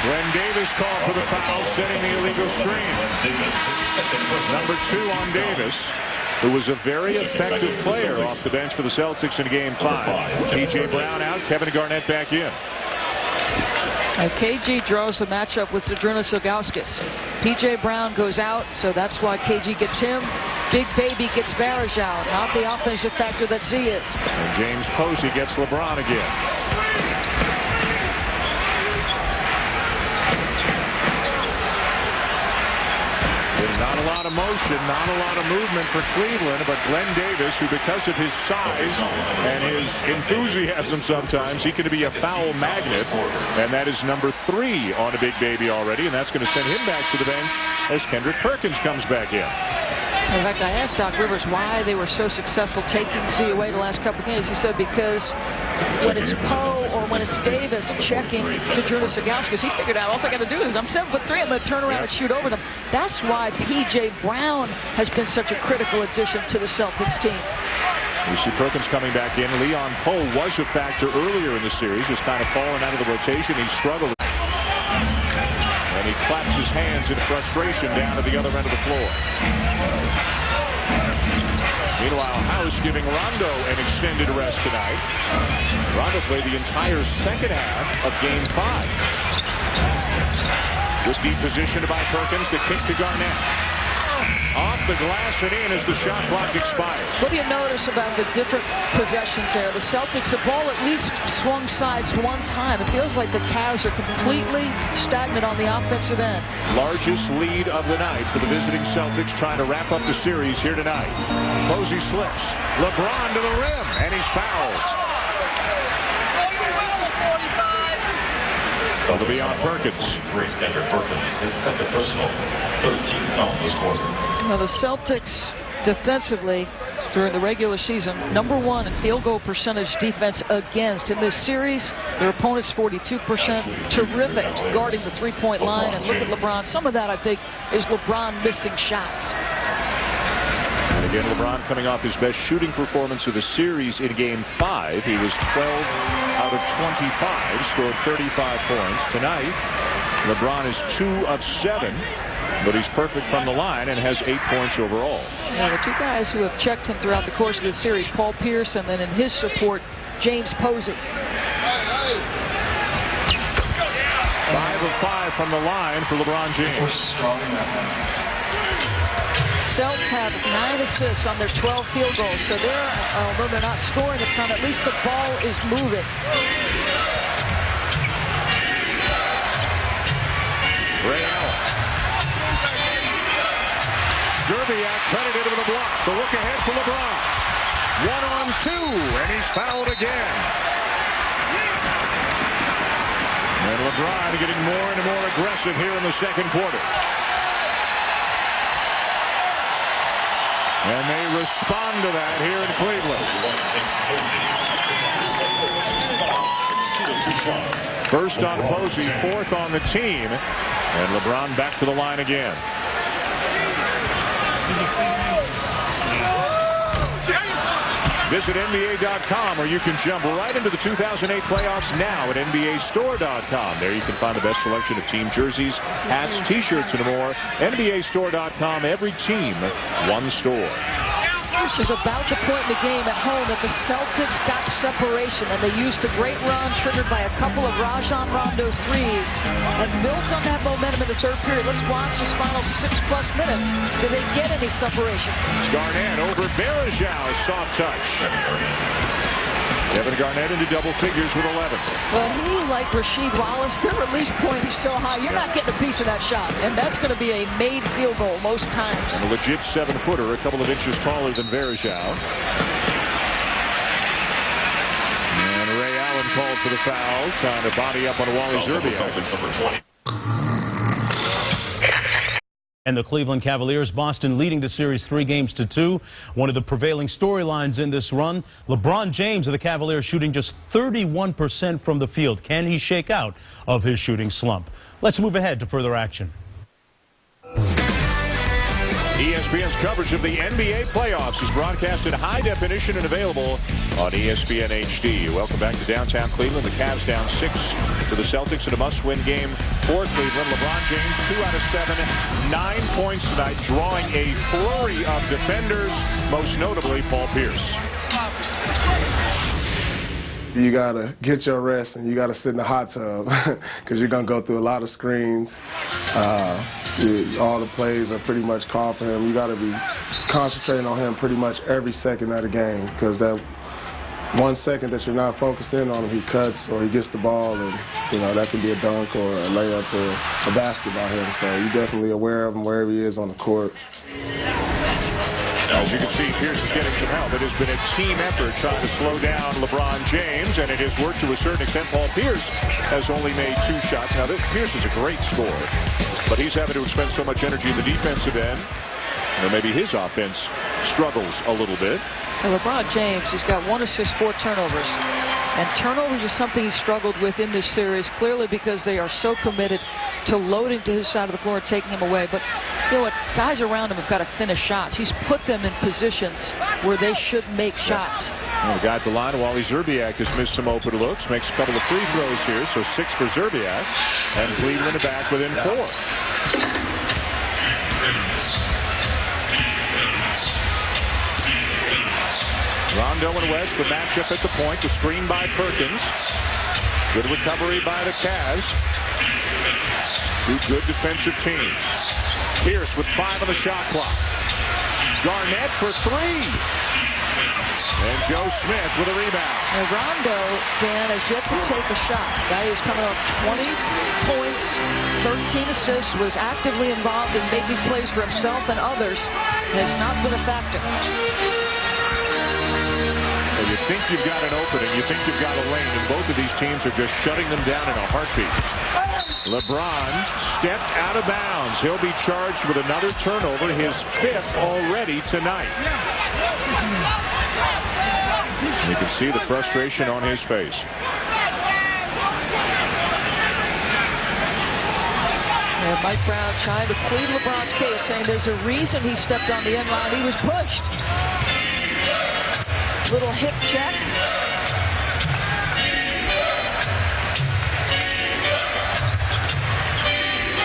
Glenn Davis called for the foul, setting the illegal screen. Number 2 on Davis, who was a very effective player off the bench for the Celtics in Game 5. P.J. Brown out, Kevin Garnett back in. KG draws the matchup with Zydrunas Ilgauskas. P.J. Brown goes out, so that's why KG gets him. Big Baby gets Varejao, not the offensive factor that Z is. And James Posey gets LeBron again. Not a lot of motion, not a lot of movement for Cleveland, but Glenn Davis, who because of his size and his enthusiasm sometimes, he can be a foul magnet, and that is number 3 on a Big Baby already, and that's going to send him back to the bench as Kendrick Perkins comes back in. In fact, I asked Doc Rivers why they were so successful taking Z away the last couple of games. He said because when it's Poe or when it's Davis checking Zydrunas Ilgauskas, he figured out all I got to do is I'm 7'3", I'm going to turn around and shoot over them. That's why P.J. Brown has been such a critical addition to the Celtics team. You see Perkins coming back in. Leon Poe was a factor earlier in the series, just kind of fallen out of the rotation. He struggled. And he claps his hands in frustration down at the other end of the floor. Meanwhile, House giving Rondo an extended rest tonight. Rondo played the entire second half of Game 5. Good deep position by Perkins. The kick to Garnett. Off the glass and in as the shot clock expires. What do you notice about the different possessions there? The Celtics, the ball at least swung sides one time. It feels like the Cavs are completely stagnant on the offensive end. Largest lead of the night for the visiting Celtics, trying to wrap up the series here tonight. Posey slips. LeBron to the rim, and he's fouled. So it'll be on Perkins. Kendrick Perkins, his second personal, 13th foul this quarter. Now the Celtics defensively during the regular season, number 1 in field goal percentage defense against. In this series, their opponent's 42%. Terrific guarding the three-point line. And look at LeBron. Some of that, I think, is LeBron missing shots. And again, LeBron coming off his best shooting performance of the series in Game 5. He was 12 out of 25, scored 35 points. Tonight, LeBron is 2 of 7, but he's perfect from the line and has 8 points overall. Yeah, the 2 guys who have checked him throughout the course of the series, Paul Pierce, and then in his support, James Posey. 5 of 5 from the line for LeBron James. Celtics have 9 assists on their 12 field goals, so although they're not scoring a ton, at least the ball is moving. Ray Allen. Zerbiak credited with a block. The look ahead for LeBron. 1-on-2, and he's fouled again. And LeBron getting more and more aggressive here in the second quarter. And they respond to that here in Cleveland. First on Posey, 4th on the team. And LeBron back to the line again. Visit NBA.com, or you can jump right into the 2008 playoffs now at NBAStore.com. There you can find the best selection of team jerseys, hats, T-shirts, and more. NBAStore.com, every team, one store. This is about the point in the game at home that the Celtics got separation, and they used the great run triggered by a couple of Rajon Rondo threes and built on that momentum in the third period. Let's watch this final 6+ minutes. Did they get any separation? Garnett over Varejao, soft touch. Kevin Garnett into double figures with 11. Well, he, like Rasheed Wallace, their release point is so high, you're not getting a piece of that shot. And that's going to be a made field goal most times. And a legit 7-footer, a couple of inches taller than Varejao. And Ray Allen called for the foul, trying to body up on Wally Zerbiak. And the Cleveland Cavaliers, Boston leading the series 3-2. One of the prevailing storylines in this run, LeBron James of the Cavaliers shooting just 31% from the field. Can he shake out of his shooting slump? Let's move ahead to further action. ESPN's coverage of the NBA playoffs is broadcast in high definition and available on ESPN HD. Welcome back to downtown Cleveland. The Cavs down 6 to the Celtics in a must-win game for Cleveland. LeBron James, 2 out of 7, 9 points tonight, drawing a flurry of defenders, most notably Paul Pierce. You got to get your rest and you got to sit in the hot tub because you're going to go through a lot of screens. All the plays are pretty much called for him. You got to be concentrating on him pretty much every second of the game because that 1 second that you're not focused in on him, he cuts or he gets the ball and, you know, that could be a dunk or a layup or a basket by him. So you're definitely aware of him wherever he is on the court. As you can see, Pierce is getting some help. It has been a team effort trying to slow down LeBron James, and it has worked to a certain extent. Paul Pierce has only made 2 shots. Now, Pierce is a great scorer, but he's having to expend so much energy in the defensive end. Or maybe his offense struggles a little bit. And LeBron James, he's got 1 assist, 4 turnovers. And turnovers is something he struggled with in this series, clearly because they are so committed to loading to his side of the floor and taking him away. But you know what? Guys around him have got to finish shots. He's put them in positions where they should make shots. Well, the guy at the line, Wally Szczerbiak, has missed some open looks, makes a couple of free throws here, so 6 for Szczerbiak, and Cleveland back within 4. Rondo and West, the matchup at the point, the screen by Perkins. Good recovery by the Cavs. 2 good defensive teams. Pierce with 5 on the shot clock. Garnett for 3. And Joe Smith with a rebound. Now Rondo, Dan, has yet to take a shot. Guy who's coming off 20 points, 13 assists, was actively involved in making plays for himself and others, has not been a factor. You think you've got an opening, you think you've got a lane, and both of these teams are just shutting them down in a heartbeat. LeBron stepped out of bounds. He'll be charged with another turnover, his 5th already tonight. You can see the frustration on his face. And Mike Brown trying to plead LeBron's case, saying there's a reason he stepped on the end line. He was pushed. Little hip check.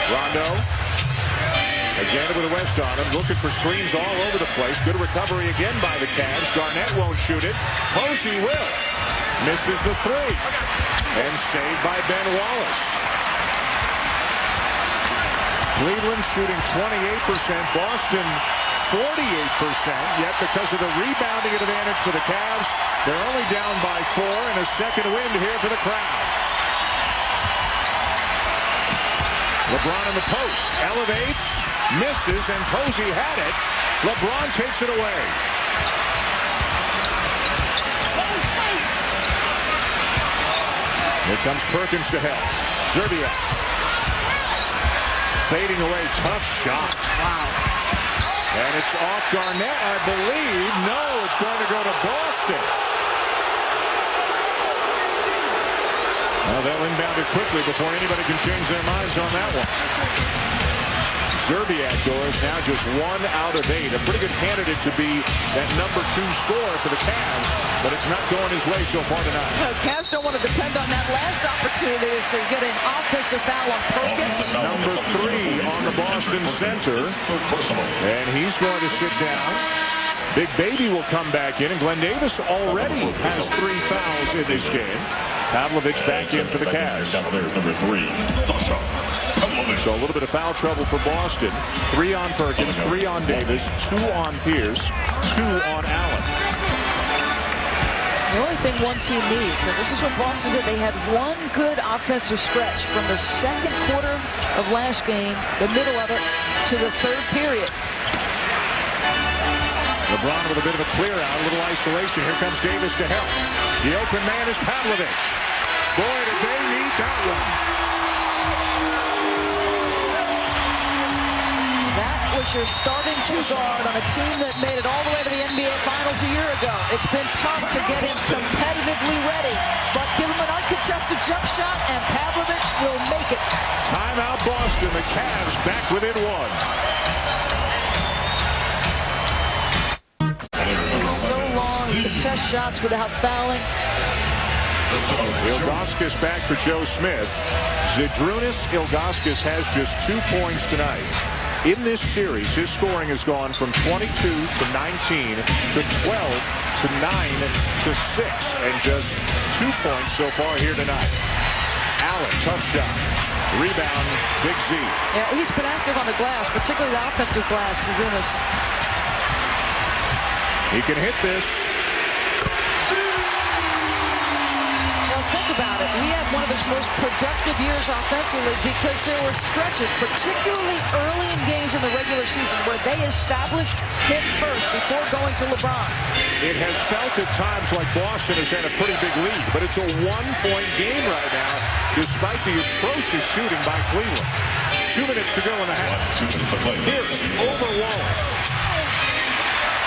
Rondo. Again with a West on him. Looking for screens all over the place. Good recovery again by the Cavs. Garnett won't shoot it. Posey will. Misses the 3. And saved by Ben Wallace. Cleveland shooting 28%. Boston 48%, yet because of the rebounding advantage for the Cavs, they're only down by 4, and a second wind here for the crowd. LeBron in the post, elevates, misses, and Posey had it. LeBron takes it away. Here comes Perkins to help. Szczerbiak. Fading away, tough shot. Wow. And it's off Garnett, I believe. No, it's going to go to Boston. Well, they'll inbound it quickly before anybody can change their minds on that one. Szczerbiak, Doris, now just 1 out of 8. A pretty good candidate to be that number 2 scorer for the Cavs, but it's not going his way so far tonight. No, Cavs don't want to depend on that last opportunity as they get an offensive foul on Perkins. Number 3 on the Boston center, and he's going to sit down. Big Baby will come back in, and Glenn Davis already has 3 fouls in this game. Pavlovic back in for the Cavs. Number 3, So a little bit of foul trouble for Boston. 3 on Perkins, 3 on Davis, 2 on Pierce, 2 on Allen. The only thing one team needs, and this is what Boston did, they had 1 good offensive stretch from the second quarter of last game, the middle of it, to the 3rd period. LeBron with a bit of a clear out, a little isolation. Here comes Davis to help. The open man is Pavlovic. Boy, did they need that one. That was your starting 2 guard on a team that made it all the way to the NBA Finals a year ago. It's been tough to get him competitively ready, but give him an uncontested jump shot, and Pavlovic will make it. Timeout Boston. The Cavs back within 1. shots without fouling. Ilgauskas back for Joe Smith. Zydrunas Ilgauskas has just 2 points tonight. In this series, his scoring has gone from 22 to 19 to 12 to 9 to 6, and just 2 points so far here tonight. Allen, tough shot. Rebound, Big Z. Yeah, he's been active on the glass, particularly the offensive glass, Zydrunas. He can hit this. Think about it. He had one of his most productive years offensively because there were stretches, particularly early in games in the regular season, where they established him first before going to LeBron. It has felt at times like Boston has had a pretty big lead, but it's a 1-point game right now, despite the atrocious shooting by Cleveland. 2 minutes to go in the half. Pierce over Wallace.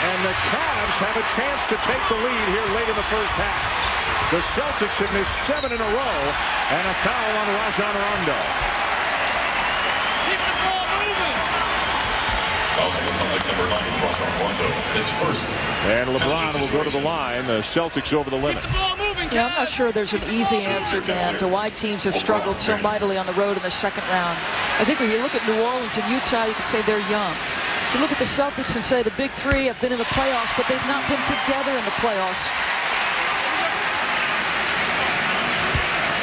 And the Cavs have a chance to take the lead here late in the first half. The Celtics have missed 7 in a row, and a foul on Rajon Rondo. Keep the ball moving. Fouls on the Celtics, number 9, Rajon Rondo. His first. And LeBron will go to the line. The Celtics over the limit. Yeah, I'm not sure there's an easy answer, Dan, to why teams have struggled so mightily on the road in the second round. I think when you look at New Orleans and Utah, you can say they're young. You look at the Celtics and say the big three have been in the playoffs, but they've not been together in the playoffs.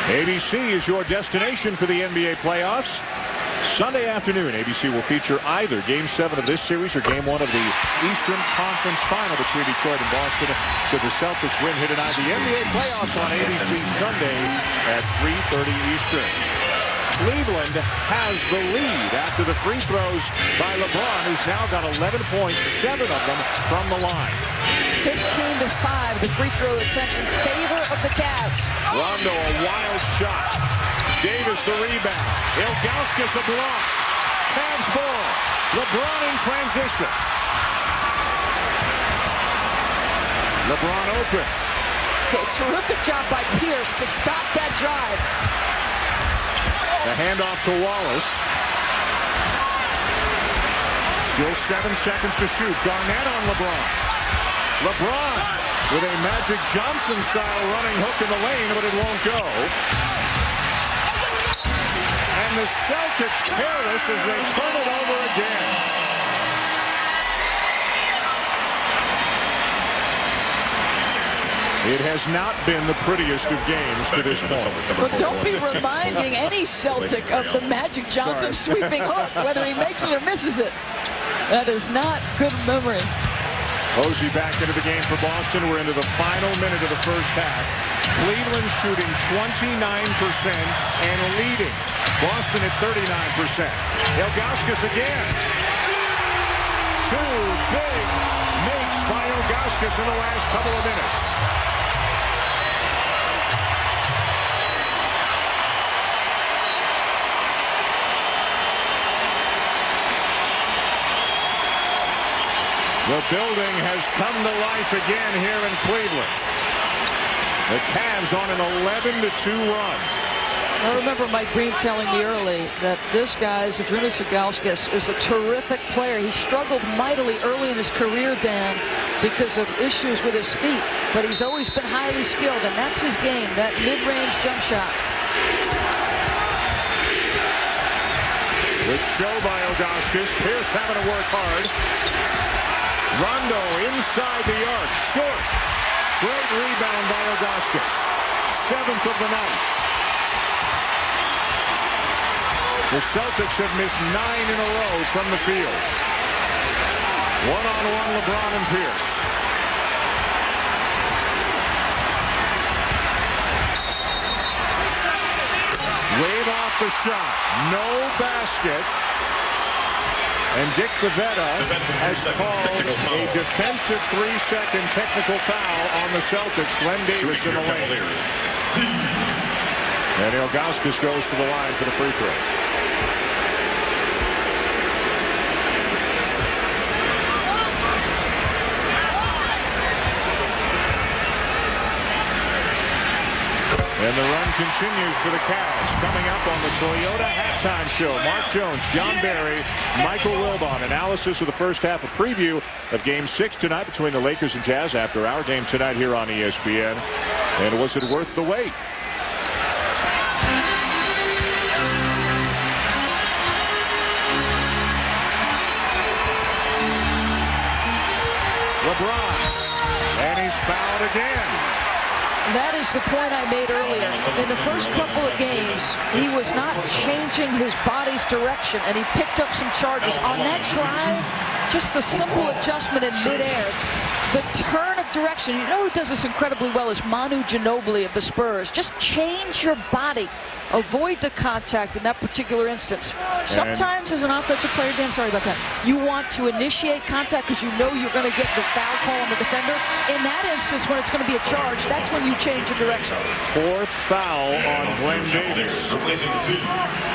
ABC is your destination for the NBA playoffs. Sunday afternoon, ABC will feature either Game 7 of this series or Game 1 of the Eastern Conference Final between Detroit and Boston. Should the Celtics win here tonight, the NBA playoffs on ABC Sunday at 3:30 Eastern. Cleveland has the lead after the free throws by LeBron, who's now got 11 points, 7 of them from the line. 15-5, the free throw attempts in favor of the Cavs. Rondo, a wild shot. Davis, the rebound. Ilgauskas, a block. Cavs ball. LeBron in transition. LeBron open. Okay, terrific job by Pierce to stop that drive. The handoff to Wallace. Still 7 seconds to shoot. Garnett on LeBron. LeBron with a Magic Johnson-style running hook in the lane, but it won't go. And the Celtics careless as they turn it over again. It has not been the prettiest of games to this point. Well, don't be reminding any Celtic of the Magic Johnson sweeping hook, whether he makes it or misses it. That is not good memory. Posey back into the game for Boston. We're into the final minute of the first half. Cleveland shooting 29% and leading. Boston at 39%. Ilgauskas again. 2 big makes by Ilgauskas in the last couple of minutes. The building has come to life again here in Cleveland. The Cavs on an 11-2 run. I remember Mike Green telling me early that this guy, Zydrunas Ilgauskas, is a terrific player. He struggled mightily early in his career, Dan, because of issues with his feet. But he's always been highly skilled, and that's his game, that mid-range jump shot. Good show by Ilgauskas. Pierce having to work hard. Rondo inside the arc, short. Great rebound by Ilgauskas. 7th of the night. The Celtics have missed 9 in a row from the field. One-on-one LeBron and Pierce. Wave off the shot. No basket. And Dick Bavetta has called a defensive 3-second technical foul on the Celtics. Glenn Davis in the lane. And Ilgauskas goes to the line for the free throw. And the run continues for the Cavs. Coming up on the Toyota Halftime Show, Mark Jones, John Barry, Michael Wilbon. Analysis of the first half, a preview of Game 6 tonight between the Lakers and Jazz after our game tonight here on ESPN. And was it worth the wait? LeBron, and he's fouled again. That is the point I made earlier. In the first couple of games, he was not changing his body's direction, and he picked up some charges. On that try, just a simple adjustment in midair. The turn of direction, you know who does this incredibly well is Manu Ginobili of the Spurs. Just change your body. Avoid the contact in that particular instance. Sometimes as an offensive player, Dan, sorry about that, you want to initiate contact because you know you're going to get the foul call on the defender. In that instance, when it's going to be a charge, that's when you change the direction. Fourth foul on Glenn Davis. Replacing the seat,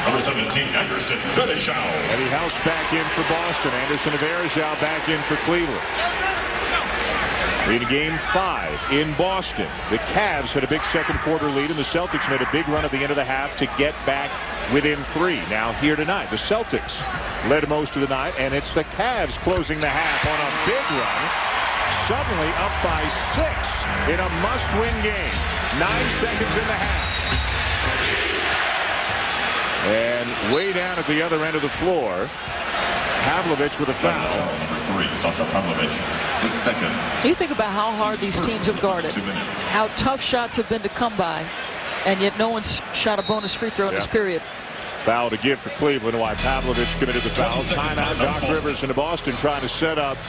number 17, Anderson Varejao. Eddie House back in for Boston. Anderson Varejao back in for Cleveland. In Game 5 in Boston, the Cavs had a big second quarter lead, and the Celtics made a big run at the end of the half to get back within 3. Now here tonight, the Celtics led most of the night, and it's the Cavs closing the half on a big run. Suddenly up by 6 in a must-win game. 9 seconds in the half. And way down at the other end of the floor, Pavlovich with a foul. Number 3, Sasha Pavlovich, his second. You think about how hard these teams have guarded, how tough shots have been to come by, and yet no one's shot a bonus free throw in this period. Foul to give for Cleveland, why Pavlovich committed the foul. Timeout, Doc Rivers into Boston trying to set up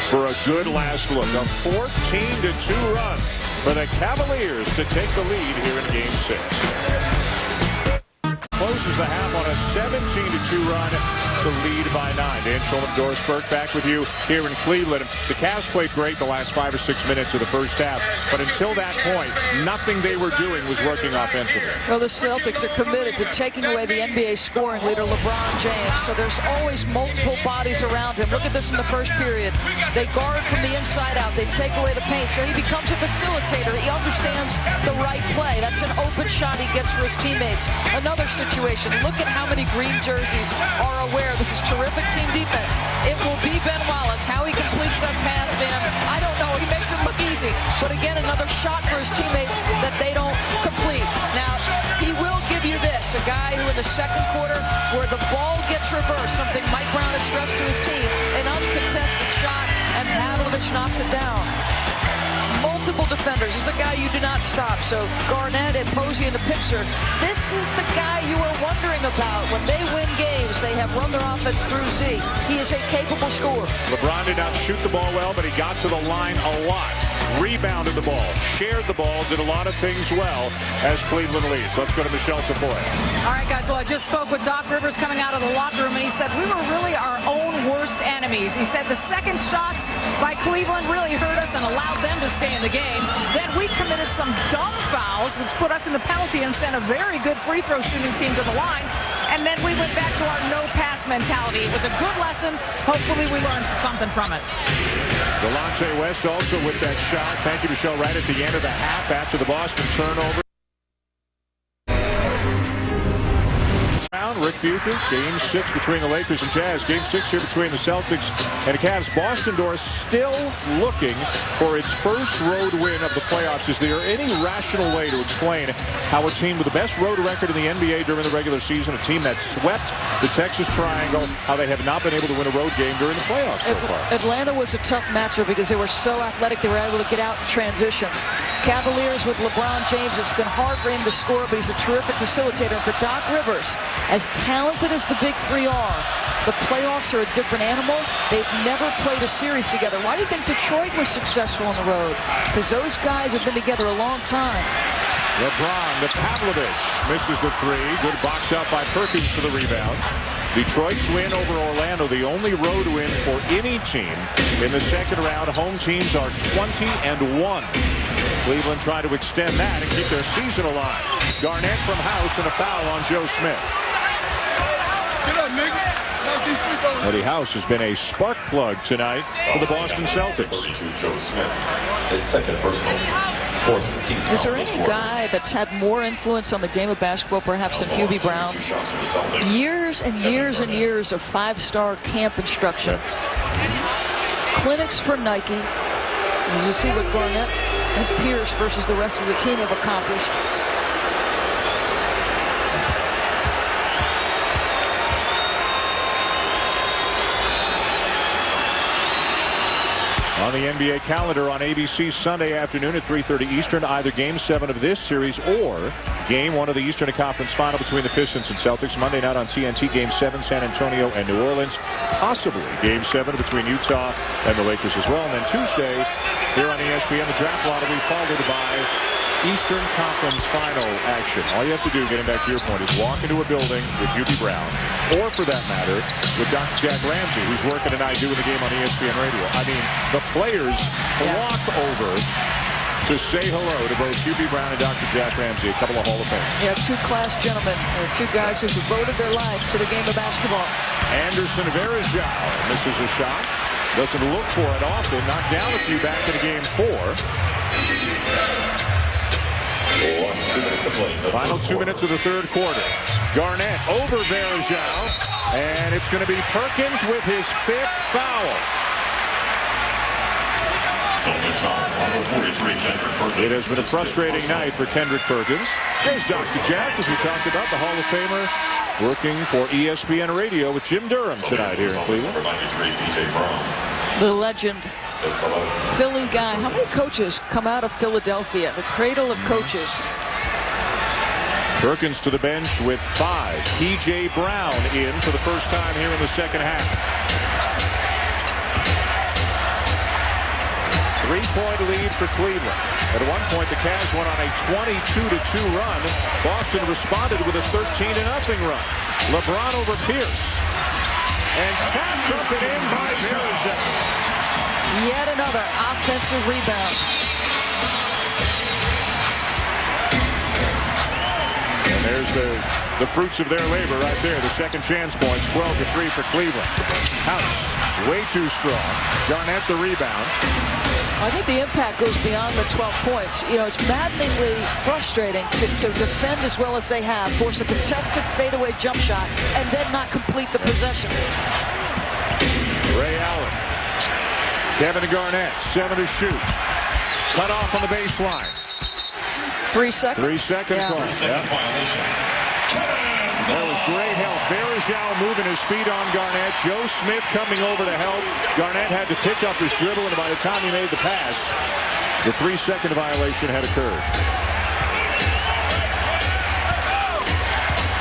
for a good last look. A 14-2 run for the Cavaliers to take the lead here in Game 6. Closes the half on a 17-2 run to lead by 9. Dan Shulman, Doris Burke back with you here in Cleveland. The Cavs played great the last 5 or 6 minutes of the first half, but until that point, nothing they were doing was working offensively. Well, the Celtics are committed to taking away the NBA scoring leader, LeBron James, so there's always multiple bodies around him. Look at this in the first period. They guard from the inside out. They take away the paint, so he becomes a facilitator. He understands the right play. That's an open shot he gets for his teammates. Another situation. Look at how many green jerseys are aware. This is terrific team defense. It will be Ben Wallace. How he completes that pass, Dan, I don't know. He makes it look easy. But again, another shot for his teammates that they don't complete. Now, he will give you this. A guy who in the second quarter, where the ball gets reversed, something Mike Brown has stressed to his team, an uncontested shot, and Pavlovich knocks it down. Multiple defenders. This is a guy you do not stop. So Garnett and Posey in the picture. This is the guy you are wondering about. When they win games, they have run their offense through Z. He is a capable scorer. LeBron did not shoot the ball well, but he got to the line a lot. Rebounded the ball, shared the ball, did a lot of things well as Cleveland leads. Let's go to Michelle Tafoya. All right, guys. Well, I just spoke with Doc Rivers coming out of the locker room, and he said we were really our own worst enemies. He said the second shots by Cleveland really hurt us and allowed them to stay in the game. Then we committed some dumb fouls, which put us in the penalty and sent a very good free throw shooting team to the line. And then we went back to our no-pass mentality. It was a good lesson. Hopefully we learned something from it. Delonte West also with that shot. Thank you, Michelle. Right at the end of the half after the Boston turnover. Rick Bucher, Game 6 between the Lakers and Jazz. Game 6 here between the Celtics and the Cavs. Boston, Doris, still looking for its first road win of the playoffs. Is there any rational way to explain how a team with the best road record in the NBA during the regular season, a team that swept the Texas Triangle, how they have not been able to win a road game during the playoffs so far? Atlanta was a tough matchup because they were so athletic. They were able to get out in transition. Cavaliers with LeBron James, it's been hard for him to score, but he's a terrific facilitator. For Doc Rivers, as talented as the Big Three are, the playoffs are a different animal. They've never played a series together. Why do you think Detroit was successful on the road? Because those guys have been together a long time. LeBron to Pavlovich. Misses the 3. Good box out by Perkins for the rebound. Detroit's win over Orlando, the only road win for any team in the second round. Home teams are 20-1. Cleveland trying to extend that and keep their season alive. Garnett from House and a foul on Joe Smith. Get up, nigga. Eddie House has been a spark plug tonight for the Boston Celtics. 32, Joe Smith, his second personal. Fourth team. Is there any guy that's had more influence on the game of basketball perhaps than Hubie Brown? Years and years and years of 5-star camp instruction. Clinics for Nike. As you see what Garnett and Pierce versus the rest of the team have accomplished. On the NBA calendar on ABC Sunday afternoon at 3:30 Eastern, either Game 7 of this series or Game 1 of the Eastern Conference Final between the Pistons and Celtics. Monday night on TNT, Game 7, San Antonio and New Orleans. Possibly Game 7 between Utah and the Lakers as well. And then Tuesday, here on ESPN, the draft lottery followed by Eastern Conference Final action. All you have to do, getting back to your point, is walk into a building with Hubie Brown, or for that matter, with Dr. Jack Ramsey, who's working tonight doing the game on ESPN Radio. I mean, the players walk over to say hello to both Hubie Brown and Dr. Jack Ramsey, a couple of Hall of Fame. Yeah, two class gentlemen, two guys who devoted their life to the game of basketball. Anderson Varejao misses a shot. Doesn't look for it often. Knocked down a few back in Game 4. Final 2 minutes of the third quarter. Garnett over Varejao, and it's going to be Perkins with his 5th foul. It has been a frustrating night for Kendrick Perkins. There's Dr. Jack, as we talked about, the Hall of Famer, working for ESPN Radio with Jim Durham tonight here in Cleveland. The legend. Philly guy. How many coaches come out of Philadelphia? The cradle of coaches. Perkins to the bench with 5. P.J. Brown in for the first time here in the second half. 3-point lead for Cleveland. At one point, the Cavs went on a 22-2 run. Boston responded with a 13-0 run. LeBron over Pierce. And tapped up and in by Varejao. Yet another offensive rebound. And there's the fruits of their labor right there. The second chance points, 12-3 for Cleveland. House, way too strong. Garnett the rebound. I think the impact goes beyond the 12 points. You know, it's maddeningly frustrating to defend as well as they have, force a contested fadeaway jump shot, and then not complete the possession. Ray Allen. Kevin Garnett, 7 to shoot. Cut off on the baseline. 3 seconds. 3 seconds. Yeah. That was great help. Varejao moving his feet on Garnett. Joe Smith coming over to help. Garnett had to pick up his dribble, and by the time he made the pass, the 3-second violation had occurred.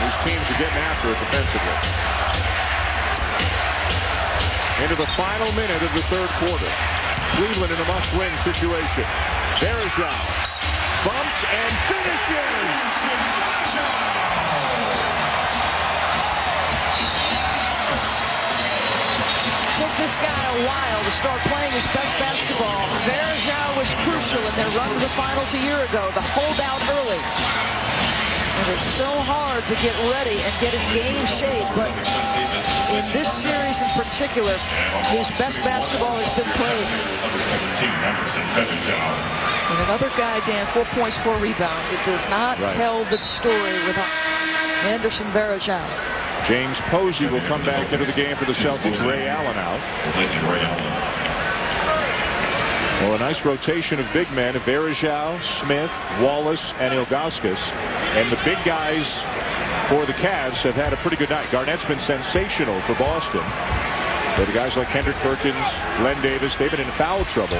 These teams are getting after it defensively. Into the final minute of the third quarter. Cleveland in a must-win situation. Varejao bumps and finishes! Took this guy a while to start playing his best basketball. Varejao was crucial in their run to the finals a year ago. The holdout early. And it's so hard to get ready and get in game shape, but in this series in particular, his best basketball has been played. And another guy, Dan, 4 points, 4 rebounds. It does not tell the story without Anderson Varejao. James Posey will come back into the game for the Celtics. Ray Allen out. Well, a nice rotation of big men, Varejao, Smith, Wallace, and Ilgauskas. And the big guys for the Cavs have had a pretty good night. Garnett's been sensational for Boston. But the guys like Kendrick Perkins, Glenn Davis, they've been in foul trouble.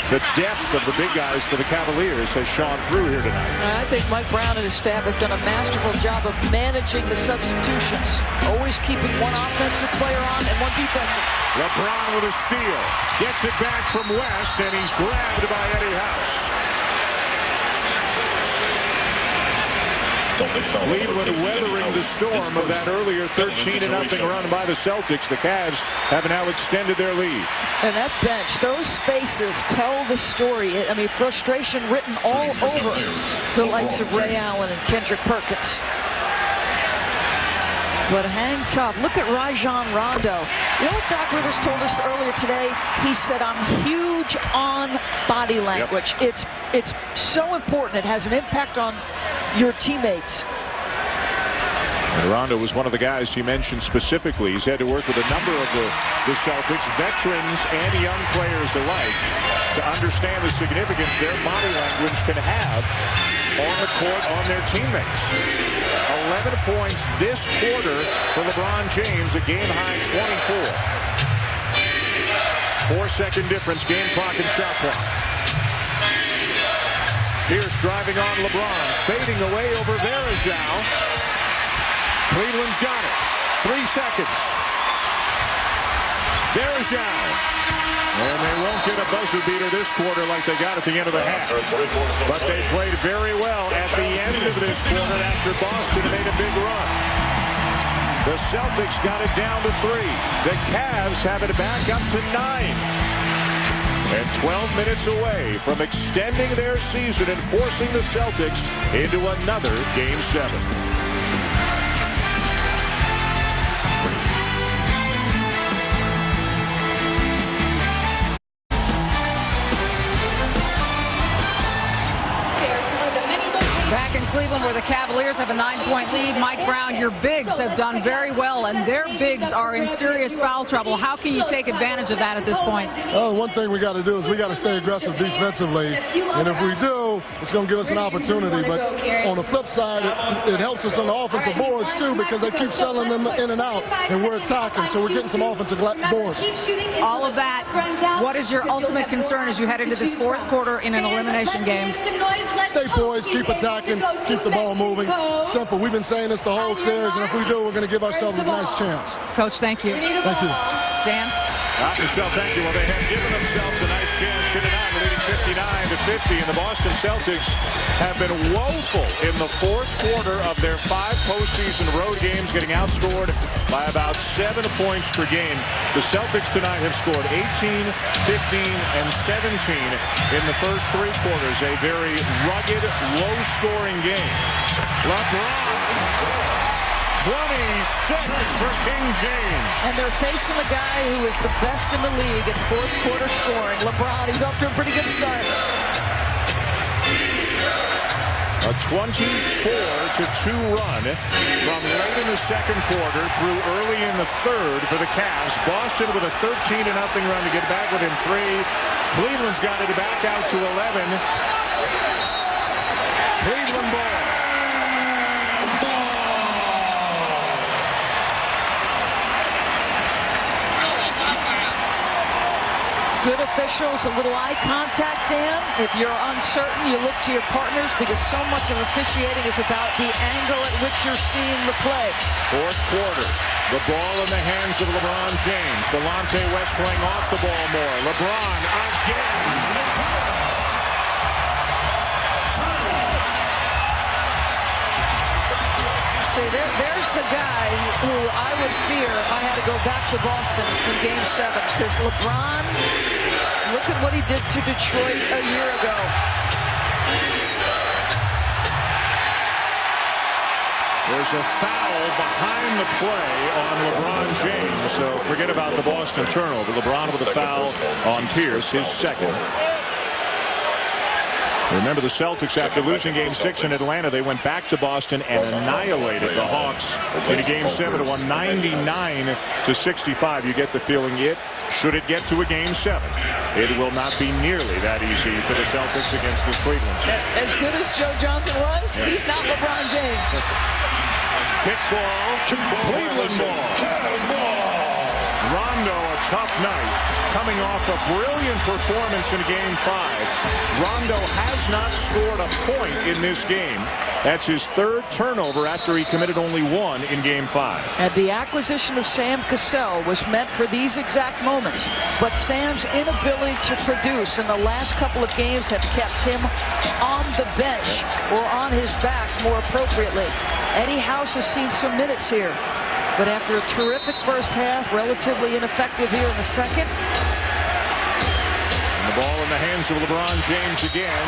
The depth of the big guys for the Cavaliers has shone through here tonight. I think Mike Brown and his staff have done a masterful job of managing the substitutions. Always keeping one offensive player on and one defensive. LeBron with a steal. Gets it back from West, and he's grabbed by Eddie House. Cleveland weathering the storm of that earlier 13-0 run by the Celtics. The Cavs have now extended their lead. And that bench, those spaces tell the story. I mean, frustration written all over the likes of Ray Allen and Kendrick Perkins. but hang tough. Look at Rajon Rondo. You know what Doc Rivers told us earlier today? He said, I'm huge on body language. Yep. It's so important. It has an impact on your teammates. And Rondo was one of the guys he mentioned specifically. He's had to work with a number of the Celtics, veterans and young players alike, to understand the significance their body language can have on the court on their teammates. 11 points this quarter for LeBron James, a game-high 24. 4-second difference, game clock and shot clock. Pierce driving on LeBron, fading away over Varejao. Cleveland's got it. 3 seconds. Varejao. And they won't get a buzzer beater this quarter like they got at the end of the half. But they played very well at the end of this quarter after Boston made a big run. The Celtics got it down to 3. The Cavs have it back up to 9. And 12 minutes away from extending their season and forcing the Celtics into another Game 7. Back in Cleveland, where the Cavaliers have a 9-point lead, Mike Brown, your bigs have done very well, and their bigs are in serious foul trouble. How can you take advantage of that at this point? Well, one thing we got to do is we got to stay aggressive defensively, and if we do, it's going to give us an opportunity. But on the flip side, it helps us on the offensive boards too, because they keep selling them in and out, and we're attacking, so we're getting some offensive boards. All of that, what is your ultimate concern as you head into this fourth quarter in an elimination game? Stay poised, keep attacking, keep the ball moving. Simple. We've been saying this the whole series, and if we do, we're going to give ourselves a nice chance. Coach, thank you. Thank you. Dan? Michelle, thank you. Well, they have given themselves a nice chance tonight, leading 59-50, and the Boston Celtics have been woeful in the fourth quarter of their 5 postseason road games, getting outscored by about 7 points per game. The Celtics tonight have scored 18, 15, and 17 in the first 3 quarters. A very rugged, low-scoring game. LeBron. 26 for King James. And they're facing a guy who is the best in the league in fourth quarter scoring. LeBron, he's off to a pretty good start. A 24-2 run from late in the second quarter through early in the third for the Cavs. Boston with a 13-0 run to get back within 3. Cleveland's got it back out to 11. Cleveland ball. Good officials, a little eye contact, Dan. If you're uncertain, you look to your partners, because so much of officiating is about the angle at which you're seeing the play. Fourth quarter, the ball in the hands of LeBron James. Delonte West playing off the ball more. LeBron again. See, there's the guy who I would fear if I had to go back to Boston in Game 7, because LeBron, look at what he did to Detroit a year ago. There's a foul behind the play on LeBron James, so forget about the Boston turnover. LeBron with a foul on Pierce, his second. Remember, the Celtics, after losing Game 6 in Atlanta, they went back to Boston and annihilated the Hawks in a Game 7 to 199-65. You get the feeling should it get to a Game 7, it will not be nearly that easy for the Celtics against this Cleveland team. As good as Joe Johnson was, he's not LeBron James. Kick ball, Cleveland ball. Rondo, a tough night, coming off a brilliant performance in Game 5. Rondo has not scored a point in this game. That's his 3rd turnover after he committed only 1 in Game 5. And the acquisition of Sam Cassell was meant for these exact moments. But Sam's inability to produce in the last couple of games have kept him on the bench, or on his back more appropriately. Eddie House has seen some minutes here, but after a terrific first half, relatively ineffective here in the second. And the ball in the hands of LeBron James again.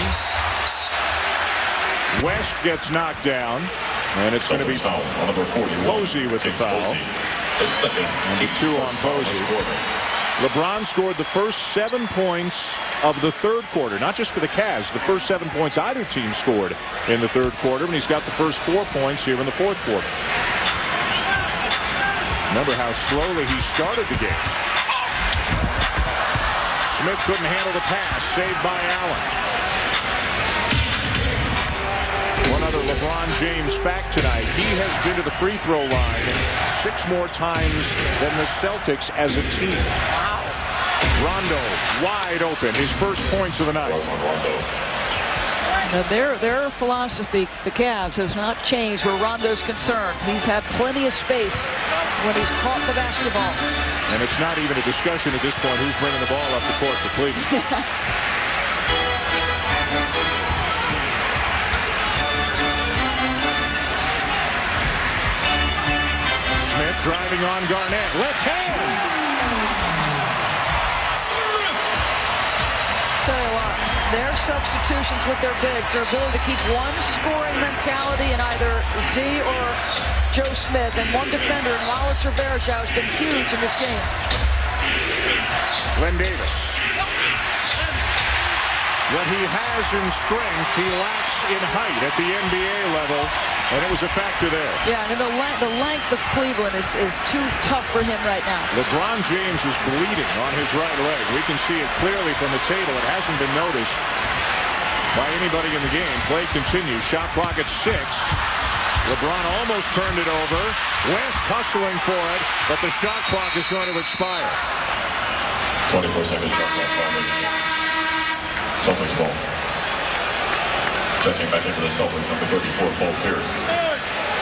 West gets knocked down. And it's going to be Foul on number 41. Posey with the foul. His second. Number 2 on Posey. LeBron scored the first 7 points of the third quarter, not just for the Cavs, the first 7 points either team scored in the third quarter, and he's got the first 4 points here in the fourth quarter. Remember how slowly he started the game. Smith couldn't handle the pass, saved by Allen. One other LeBron James fact tonight, he has been to the free throw line 6 more times than the Celtics as a team. Rondo wide open, his first points of the night. Now their philosophy, the Cavs, has not changed where Rondo's concerned. He's had plenty of space when he's caught the basketball. And it's not even a discussion at this point who's bringing the ball up the court for Cleveland. Smith driving on Garnett. Left hand. Tell you what, their substitutions with their bigs, their ability to keep one scoring mentality in either Z or Joe Smith, and one defender in Wallace or Verjao has been huge in this game. Glenn Davis. What he has in strength, he lacks in height at the NBA level, and it was a factor there. Yeah, and the length of Cleveland is too tough for him right now. LeBron James is bleeding on his right leg. We can see it clearly from the table. It hasn't been noticed by anybody in the game. Play continues. Shot clock at 6. LeBron almost turned it over. West hustling for it, but the shot clock is going to expire. 24-second shot clock violation. Celtics ball. Checking back in for the Celtics, number 34, Paul Pierce.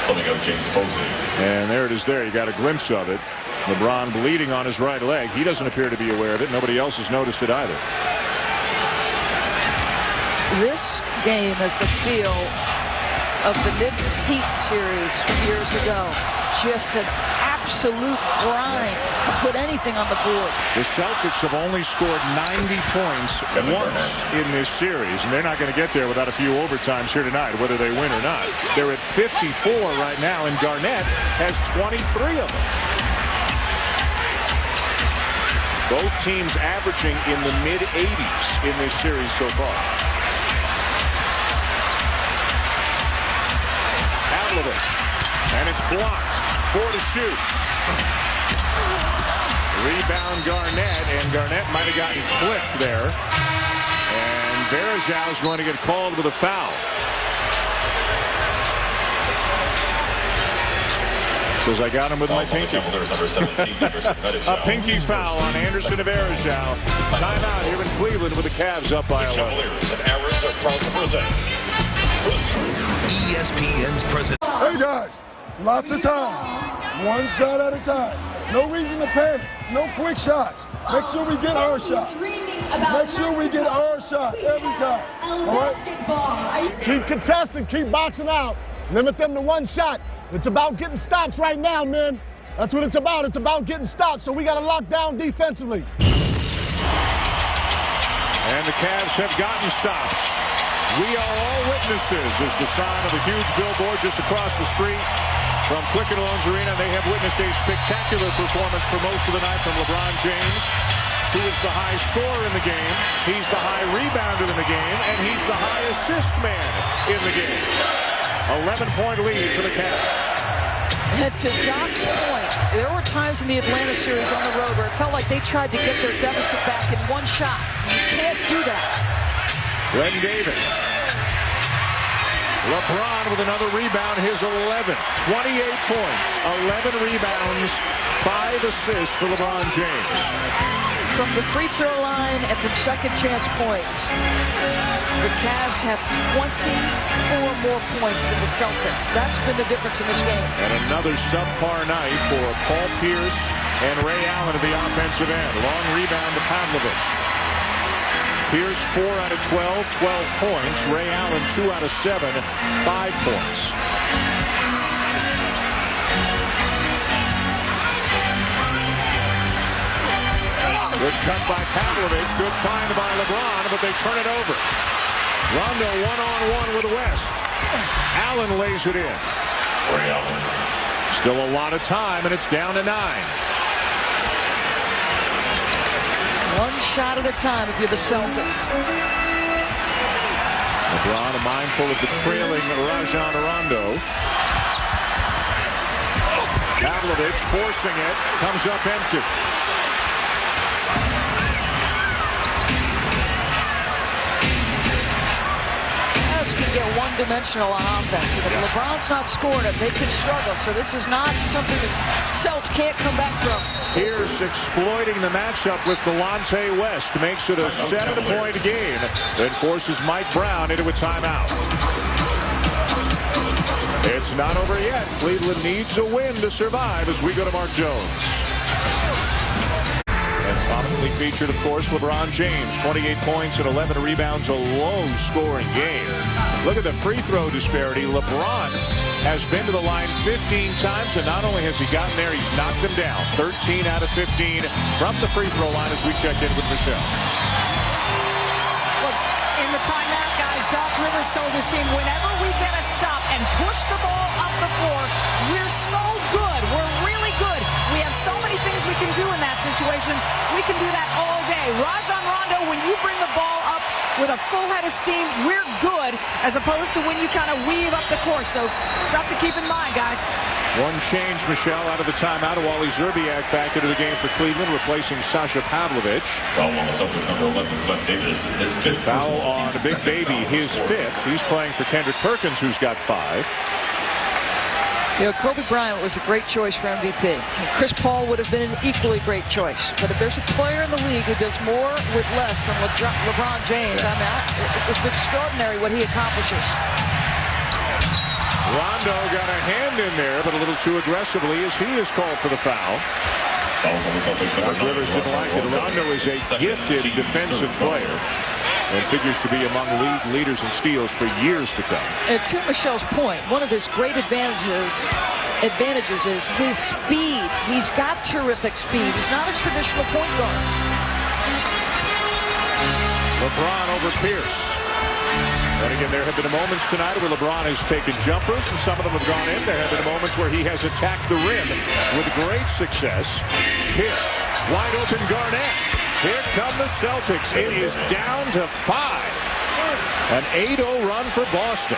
Summing up James Posey. And there it is there. You got a glimpse of it. LeBron bleeding on his right leg. He doesn't appear to be aware of it. Nobody else has noticed it either. This game has the feel of the Knicks Heat series from years ago. Just an absolute grind to put anything on the board. The Celtics have only scored 90 points once in this series, and they're not going to get there without a few overtimes here tonight, whether they win or not. They're at 54 right now, and Garnett has 23 of them. Both teams averaging in the mid-80s in this series so far. And it's blocked. 4 to shoot. Rebound Garnett, and Garnett might have gotten flipped there. And Verjao is going to get called with a foul. Says I got him with my pinky. A pinky foul on Anderson of Verjao. Timeout here in Cleveland with the Cavs up by 11. Cavaliers and Arrows are proud to present ESPN's president. Hey guys, lots of time. One shot at a time. No reason to panic. No quick shots. Make sure we get our shot. Make sure we get our shot every time. All right? Keep contesting. Keep boxing out. Limit them to one shot. It's about getting stops right now, man. That's what it's about. It's about getting stops. So we got to lock down defensively. And the Cavs have gotten stops. We are all witnesses is the sign of a huge billboard just across the street from Quicken Loans Arena. They have witnessed a spectacular performance for most of the night from LeBron James, who is the high scorer in the game. He's the high rebounder in the game, and he's the high assist man in the game. 11-point lead for the Cavs. And to Doc's point, there were times in the Atlanta series on the road where it felt like they tried to get their deficit back in one shot. You can't do that. Glenn Davis. LeBron with another rebound, his 11. 28 points, 11 rebounds, 5 assists for LeBron James. From the free throw line and from second chance points, the Cavs have 24 more points than the Celtics. That's been the difference in this game. And another subpar night for Paul Pierce and Ray Allen at the offensive end. Long rebound to Pavlovich. Pierce 4 out of 12, 12 points. Ray Allen 2 out of 7, 5 points. Good cut by Pavlovich. Good find by LeBron, but they turn it over. Rondo one-on-one with West. Allen lays it in. Ray Allen. Still a lot of time, and it's down to 9. One shot at a time if you're the Celtics. LeBron mindful of the trailing Rajon Rondo. Pavlovic forcing it, comes up empty. Cavs can get one-dimensional on offense, and if LeBron's not scoring it, they can struggle. So this is not something that Celtics can't come back from. Pierce exploiting the matchup with Delonte West makes it a 7-point game, then forces Mike Brown into a timeout. It's not over yet. Cleveland needs a win to survive as we go to Mark Jones. And prominently featured, of course, LeBron James. 28 points and 11 rebounds, a low-scoring game. Look at the free throw disparity. LeBron has been to the line 15 times, and not only has he gotten there, he's knocked them down. 13 out of 15 from the free throw line as we check in with Michelle. Look, in the timeout, guys, Doc Rivers told his team, whenever we get a stop and push the ball up the floor, we're so good. We're really good. We have so many things we can do in that situation. We can do that all day. Rajon Rondo, when you bring the ball up with a full head of steam, we're good, as opposed to when you kind of weave up the court. So stuff to keep in mind, guys. One change, Michelle, out of the timeout. Wally Szczerbiak back into the game for Cleveland, replacing Sasha Pavlovic. Foul on the Celtics, number 11, Glenn Davis. His 5th. Foul on Big Baby, his 5th. He's playing for Kendrick Perkins, who's got 5. You know, Kobe Bryant was a great choice for MVP. And Chris Paul would have been an equally great choice. But if there's a player in the league who does more with less than LeBron James, I mean, it's extraordinary what he accomplishes. Rondo got a hand in there, but a little too aggressively as he is called for the foul. Fouls on the Celtics, number 9. Rivers didn't like it. Rondo is a gifted defensive player and figures to be among league leaders in steals for years to come. And to Michelle's point, one of his great advantages is his speed. He's got terrific speed. He's not a traditional point guard. LeBron over Pierce. And again, there have been moments tonight where LeBron has taken jumpers, and some of them have gone in. There have been moments where he has attacked the rim with great success. Pierce, wide open Garnett. Here come the Celtics. It is down to 5. An 8-0 run for Boston.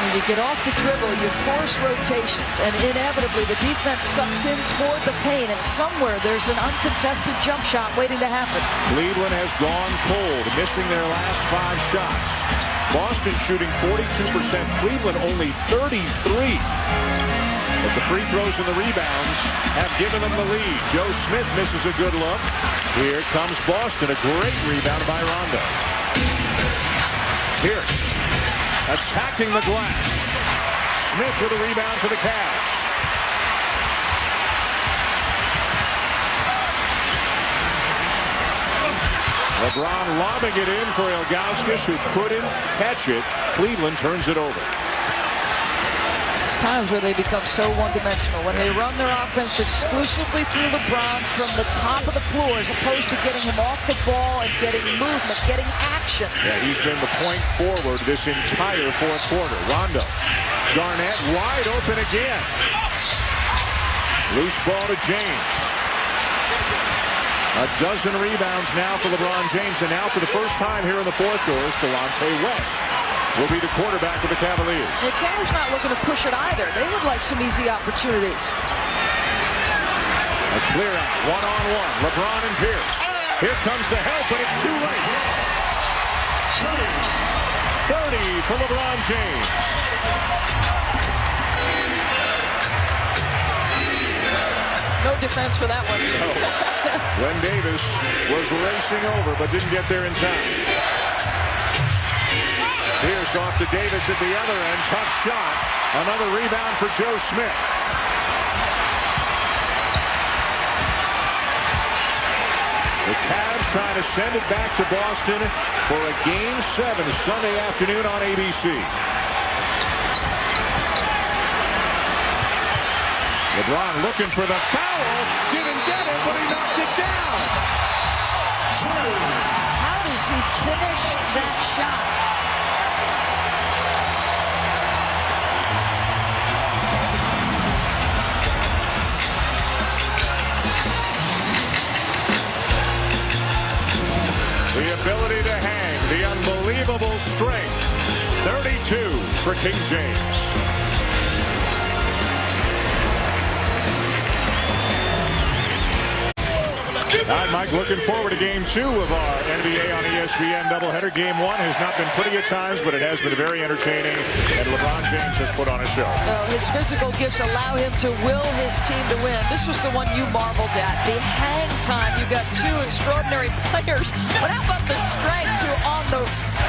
When you get off the dribble, you force rotations, and inevitably the defense sucks in toward the paint, and somewhere there's an uncontested jump shot waiting to happen. Cleveland has gone cold, missing their last 5 shots. Boston shooting 42%, Cleveland only 33%. But the free throws and the rebounds have given them the lead. Joe Smith misses a good look. Here comes Boston, a great rebound by Rondo. Pierce attacking the glass. Smith with a rebound for the Cavs. LeBron lobbing it in for Ilgauskas, who couldn't catch it. Cleveland turns it over. There's times where they become so one-dimensional. When they run their offense exclusively through LeBron from the top of the floor, as opposed to getting him off the ball and getting movement, getting action. Yeah, he's been the point forward this entire 4th quarter. Rondo. Garnett wide open again. Loose ball to James. A dozen rebounds now for LeBron James, and now for the first time here in the 4th quarter, Delonte West will be the quarterback of the Cavaliers. The Cavs not looking to push it either. They would like some easy opportunities. A clear out, one-on-one, LeBron and Pierce. Here comes the help, but it's too late. 30 for LeBron James. No defense for that one. No. Glenn Davis was racing over, but didn't get there in time. Pierce off to Davis at the other end. Tough shot. Another rebound for Joe Smith. The Cavs trying to send it back to Boston for a Game 7 Sunday afternoon on ABC. LeBron looking for the foul. Didn't get it, but he knocked it down. How does he finish that shot? unbelievable strength. 32 for King James. All right, Mike, looking forward to Game 2 of our NBA on ESPN doubleheader. Game 1 has not been pretty at times, but it has been very entertaining, and LeBron James has put on a show. His physical gifts allow him to will his team to win. This was the one you marveled at. The hang time. You got two extraordinary players, but how about the strength to, on the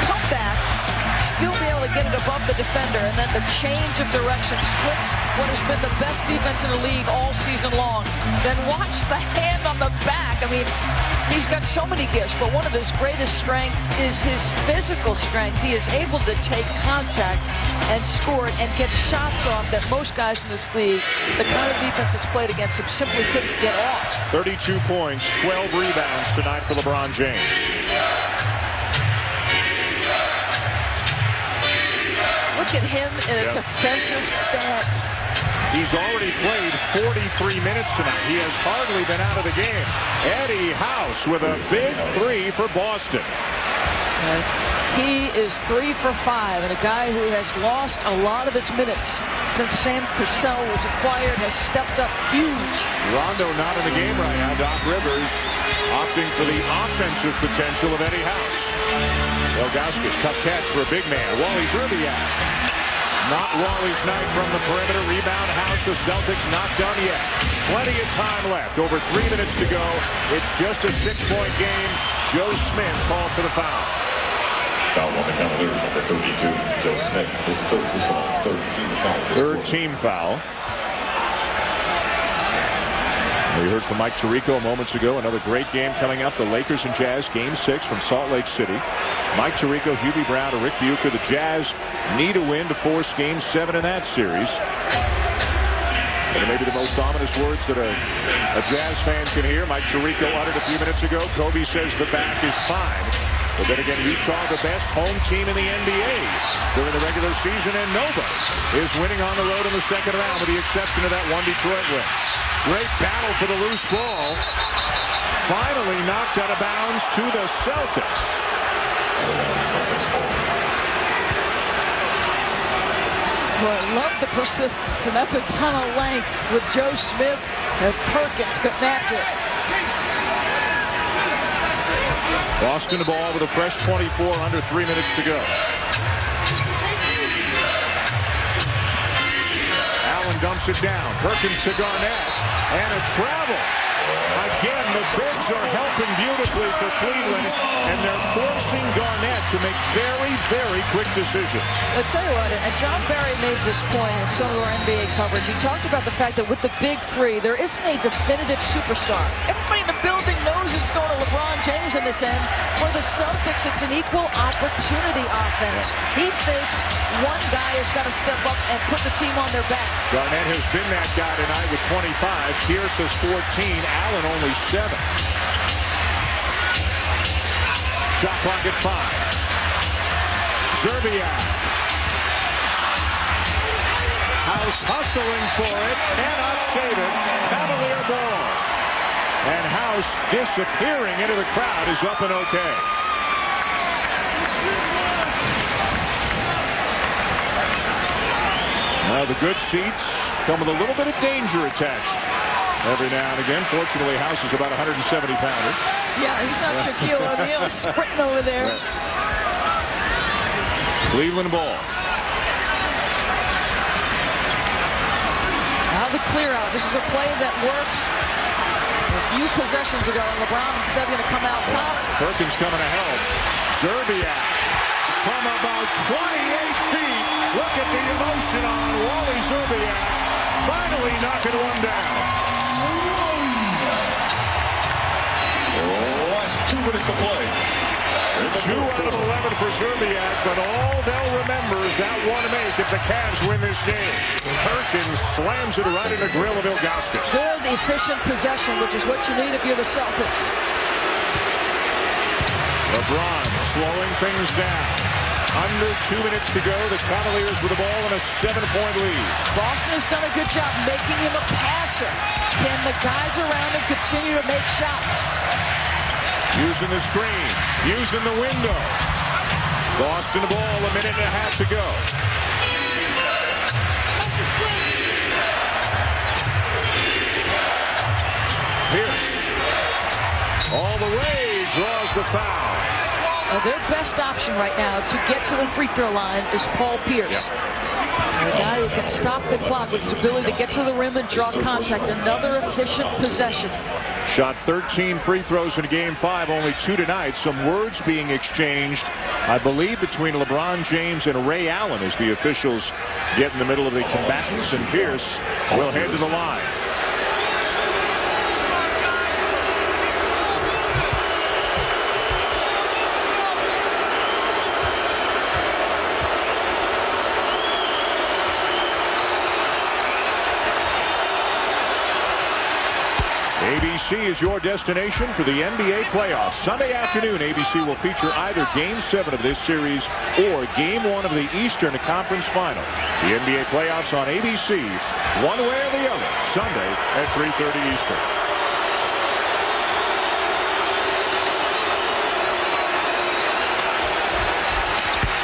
comeback, still be able to get it above the defender, and then the change of direction splits what has been the best defense in the league all season long. Then watch the hand on the back. I mean, he's got so many gifts, but one of his greatest strengths is his physical strength. He is able to take contact and score it and get shots off that most guys in this league, the kind of defense that's played against him, simply couldn't get off. 32 points, 12 rebounds tonight for LeBron James. Look at him in a defensive stance. He's already played 43 minutes tonight. He has hardly been out of the game. Eddie House with a big three for Boston. He is 3 for 5, and a guy who has lost a lot of his minutes since Sam Cassell was acquired has stepped up huge. Rondo not in the game right now. Doc Rivers opting for the offensive potential of Eddie House. Ilgauskas, tough catch for a big man. Wally Szczerbiak. Not Wally's night from the perimeter. Rebound House. The Celtics not done yet. Plenty of time left. Over 3 minutes to go. It's just a 6-point game. Joe Smith called for the foul. Foul on the Cavaliers, number 32, Joe Smith. His third team foul. Third team foul. We heard from Mike Tirico moments ago. Another great game coming up. The Lakers and Jazz, Game 6 from Salt Lake City. Mike Tirico, Hubie Brown, and Rick Bucher. The Jazz need a win to force Game 7 in that series. And maybe the most ominous words that a Jazz fan can hear. Mike Tirico uttered a few minutes ago. Kobe says the back is fine. But then again, Utah, the best home team in the NBA during the regular season, and Nova is winning on the road in the second round, with the exception of that one Detroit win. Great battle for the loose ball. Finally knocked out of bounds to the Celtics. Well, I love the persistence, and that's a ton of length with Joe Smith and Perkins getting after it. Boston the ball with a fresh 24, under 3 minutes to go. Allen dumps it down. Perkins to Garnett, and a travel. Again, the bigs are helping beautifully for Cleveland, and they're forcing Garnett to make very, very quick decisions. I'll tell you what, and John Barry made this point in some of our NBA coverage. He talked about the fact that with the big three, there isn't a definitive superstar. Everybody in the building knows it's going to LeBron James in this end. For the Celtics, it's an equal opportunity offense. He thinks one guy has got to step up and put the team on their back. Garnett has been that guy tonight with 25. Pierce has 14. Allen only 7. Shot clock at 5. Szczerbiak. House hustling for it. Cannot save it. Cavalier ball. And House disappearing into the crowd is up and okay. Now the good seats come with a little bit of danger attached every now and again. Fortunately, House is about 170-pounder. Yeah, he's not Shaquille O'Neal sprinting over there. Cleveland ball. Now the clear out. This is a play that works a few possessions ago, and LeBron instead going to come out top. Perkins coming to help. Szczerbiak from about 28 feet. Look at the emotion on Wally Szczerbiak. Finally knocking one down. Last 2 minutes to play. 2 out of 11 for Szczerbiak, but all they'll remember is that one make if the Cavs win this game. Perkins slams it right in the grill of Ilgauskas. Good, efficient possession, which is what you need if you're the Celtics. LeBron slowing things down. Under 2 minutes to go. The Cavaliers with the ball in a 7-point lead. Boston has done a good job making him a passer. Can the guys around him continue to make shots? Using the screen. Using the window. Boston the ball, a minute and a half to go. Pierce all the way, draws the foul. Their best option right now to get to the free throw line is Paul Pierce. The guy who can stop the clock with his ability to get to the rim and draw contact. Another efficient possession. Shot 13 free throws in game 5, only 2 tonight. Some words being exchanged, I believe, between LeBron James and Ray Allen as the officials get in the middle of the combatants, and Pierce will head to the line. ABC is your destination for the NBA playoffs. Sunday afternoon, ABC will feature either Game 7 of this series or Game 1 of the Eastern Conference Final. The NBA playoffs on ABC, one way or the other, Sunday at 3:30 Eastern.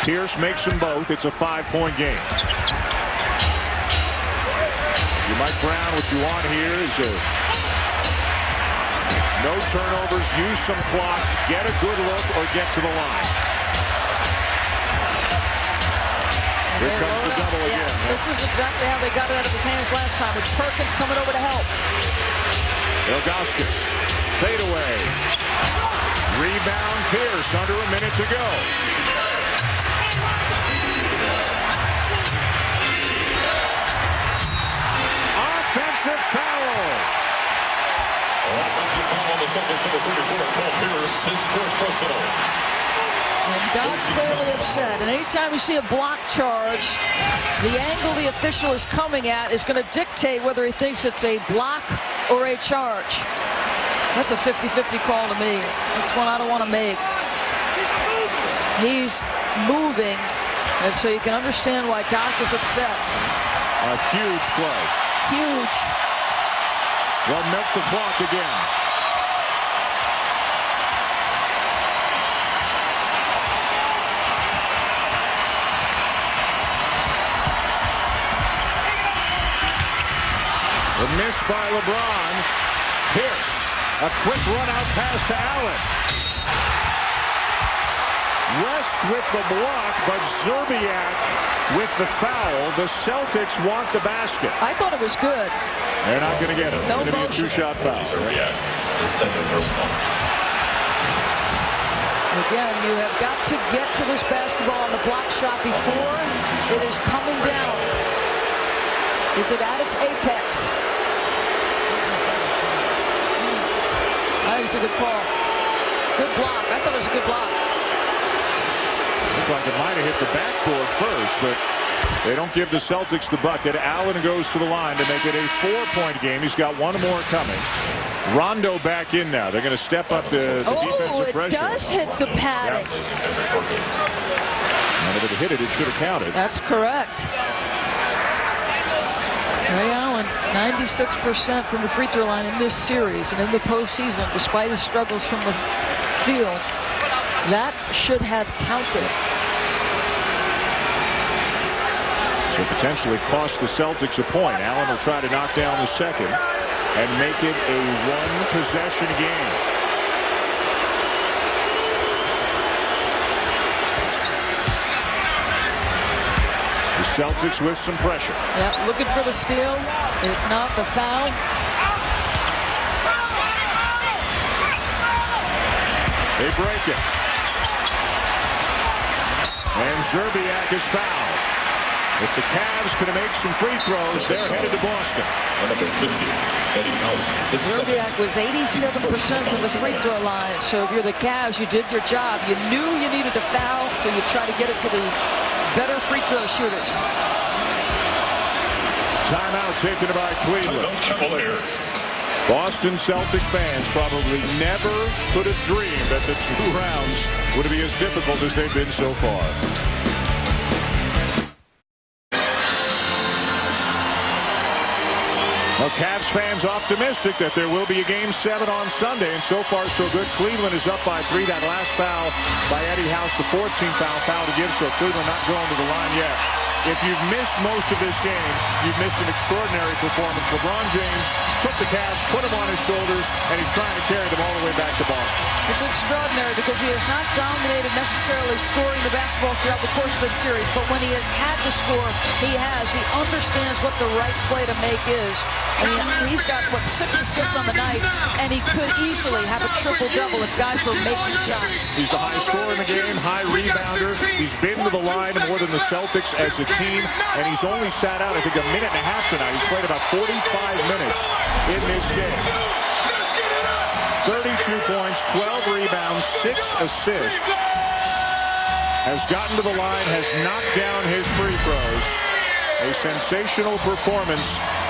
Pierce makes them both. It's a 5-point game. Mike Brown, what you want here is no turnovers, use some clock, get a good look, or get to the line. Here comes the double again. This is exactly how they got it out of his hands last time, with Perkins coming over to help. Ilgauskas, fade away. Rebound, Pierce, under a minute to go. Offensive foul. Offensive foul on the Celtics, number 34, Paul Pierce, his fourth personal. And Doc's fairly upset. And anytime you see a block charge, the angle the official is coming at is going to dictate whether he thinks it's a block or a charge. That's a 50-50 call to me. That's one I don't want to make. He's moving, and so you can understand why Doc is upset. A huge play. Huge. They'll milk the clock again. The miss by LeBron. Pierce, a quick run-out pass to Allen. West with the block, but Zerbiak with the foul. The Celtics want the basket. I thought it was good. They're not going to get it. No It's going to be a two-shot foul. Zerbiak, his second personal. Again, you have got to get to this basketball on the block shot before it is coming down. Is it at its apex? I think it's a good call. Good block. I thought it was a good block. Looked like it might have hit the backboard first, but they don't give the Celtics the bucket. Allen goes to the line to make it a 4-point game. He's got one more coming. Rondo back in now. They're going to step up the defensive pressure. It does hit the padding. And if it hit it, it should have counted. That's correct. Ray Allen, 96% from the free throw line in this series and in the postseason, despite his struggles from the field. That should have counted. So potentially cost the Celtics a point. Allen will try to knock down the second and make it a one-possession game. The Celtics with some pressure. Yeah, looking for the steal. If not, the foul. They break it. And Zerbiak is fouled. If the Cavs can make some free throws, they're headed to Boston. Number 50, Eddie House. Zerbiak was 87% from the free throw line. So if you're the Cavs, you did your job. You knew you needed a foul, so you try to get it to the better free throw shooters. Timeout taken by Cleveland. Cavaliers. Boston Celtic fans probably never could have dreamed that the 2 rounds would be as difficult as they've been so far. Now Well, Cavs fans optimistic that there will be a Game 7 on Sunday, and so far so good. Cleveland is up by 3. That last foul by Eddie House, the 14th foul to give, so Cleveland not going to the line yet. If you've missed most of this game, you've missed an extraordinary performance. LeBron James took the Cavs, put them on his shoulders, and he's trying to carry them all the way back to Boston. It's extraordinary because he has not dominated necessarily scoring the basketball throughout the course of the series, but when he has had to score, he has. He understands what the right play to make is. I mean, he's got, what, 6 assists on the night, and he could easily have a triple-double if guys were making shots. He's the high scorer in the game, high rebounder. He's been to the line more than the Celtics as a team, and he's only sat out, I think, a minute and a half tonight. He's played about 45 minutes in this game. 32 points, 12 rebounds, 6 assists. Has gotten to the line, has knocked down his free throws. A sensational performance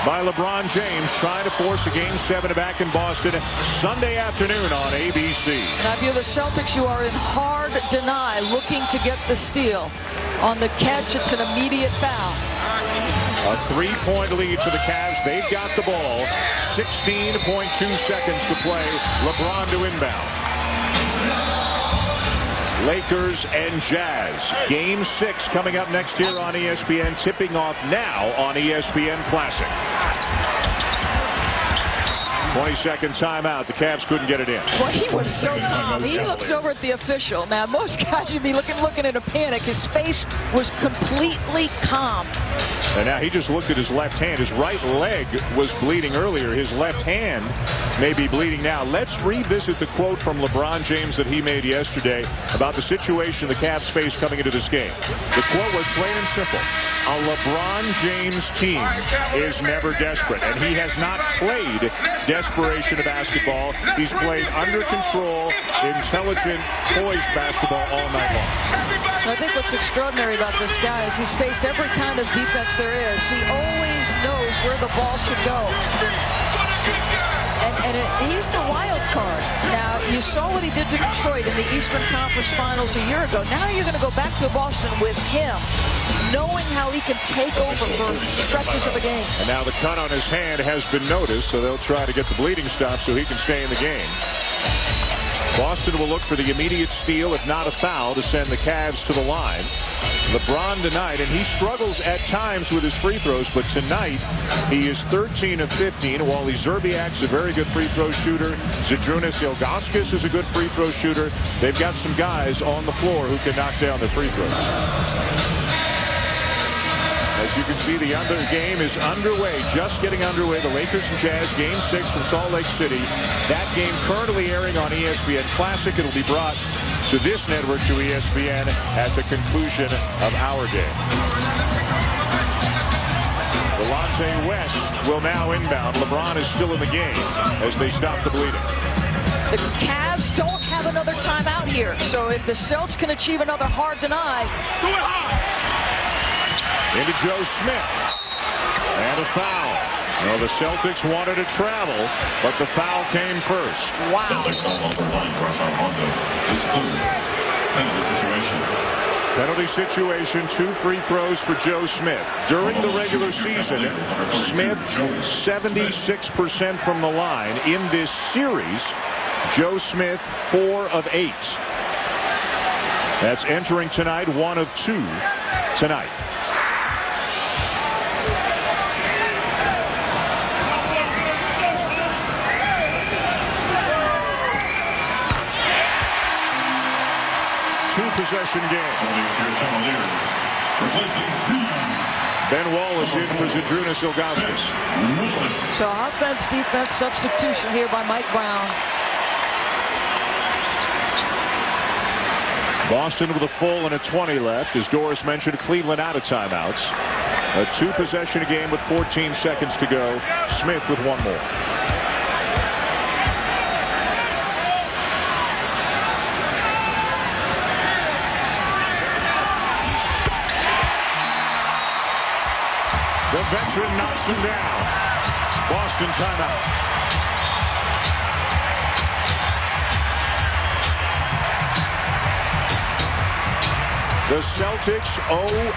by LeBron James, trying to force a Game 7 back in Boston Sunday afternoon on ABC. Now, if you're the Celtics, you are in hard deny, looking to get the steal. On the catch, it's an immediate foul. A 3-point lead for the Cavs. They've got the ball. 16.2 seconds to play. LeBron to inbound. Lakers and Jazz. Game 6 coming up next here on ESPN. Tipping off now on ESPN Classic. 20-second timeout. The Cavs couldn't get it in. Well, he was so calm. He looks over at the official. Now, most guys would be looking in a panic. His face was completely calm. And now he just looked at his left hand. His right leg was bleeding earlier. His left hand may be bleeding now. Let's revisit the quote from LeBron James that he made yesterday about the situation the Cavs face coming into this game. The quote was plain and simple. A LeBron James team is never desperate, and he has not played desperation of basketball. He's played under control, intelligent, poised basketball all night long. I think what's extraordinary about this guy is he's faced every kind of defense there is. He always knows where the ball should go. He's the wild card. Now, you saw what he did to Detroit in the Eastern Conference Finals a year ago. Now you're going to go back to Boston with him, knowing how he can take over for stretches of a game. And now the cut on his hand has been noticed, so they'll try to get the bleeding stopped so he can stay in the game. Boston will look for the immediate steal, if not a foul, to send the Cavs to the line. LeBron tonight, and he struggles at times with his free throws, but tonight he is 13 of 15. Wally Szczerbiak's a very good free throw shooter. Zydrunas Ilgauskas is a good free throw shooter. They've got some guys on the floor who can knock down their free throws. As you can see, the game is underway, just getting underway. The Lakers and Jazz, Game 6 from Salt Lake City. That game currently airing on ESPN Classic. It'll be brought to this network, to ESPN, at the conclusion of our game. Delonte West will now inbound. LeBron is still in the game as they stop the bleeding. The Cavs don't have another timeout here, so if the Celts can achieve another hard deny. Into Joe Smith. And a foul. Well, the Celtics wanted to travel, but the foul came first. Wow. Celtics foul off the line. Rajon Rondo is through. Penalty situation. Penalty situation, 2 free throws for Joe Smith. During the regular season, Smith 76% from the line. In this series, Joe Smith 4 of 8. That's entering tonight, 1 of 2 tonight. Two-possession game. Ben Wallace in for Zydrunas Ilgauskas. So offense-defense substitution here by Mike Brown. Boston with a full and a 20 left. As Doris mentioned, Cleveland out of timeouts. A 2-possession game with 14 seconds to go. Smith with 1 more. The veteran knocks him down. Boston timeout. The Celtics 0-5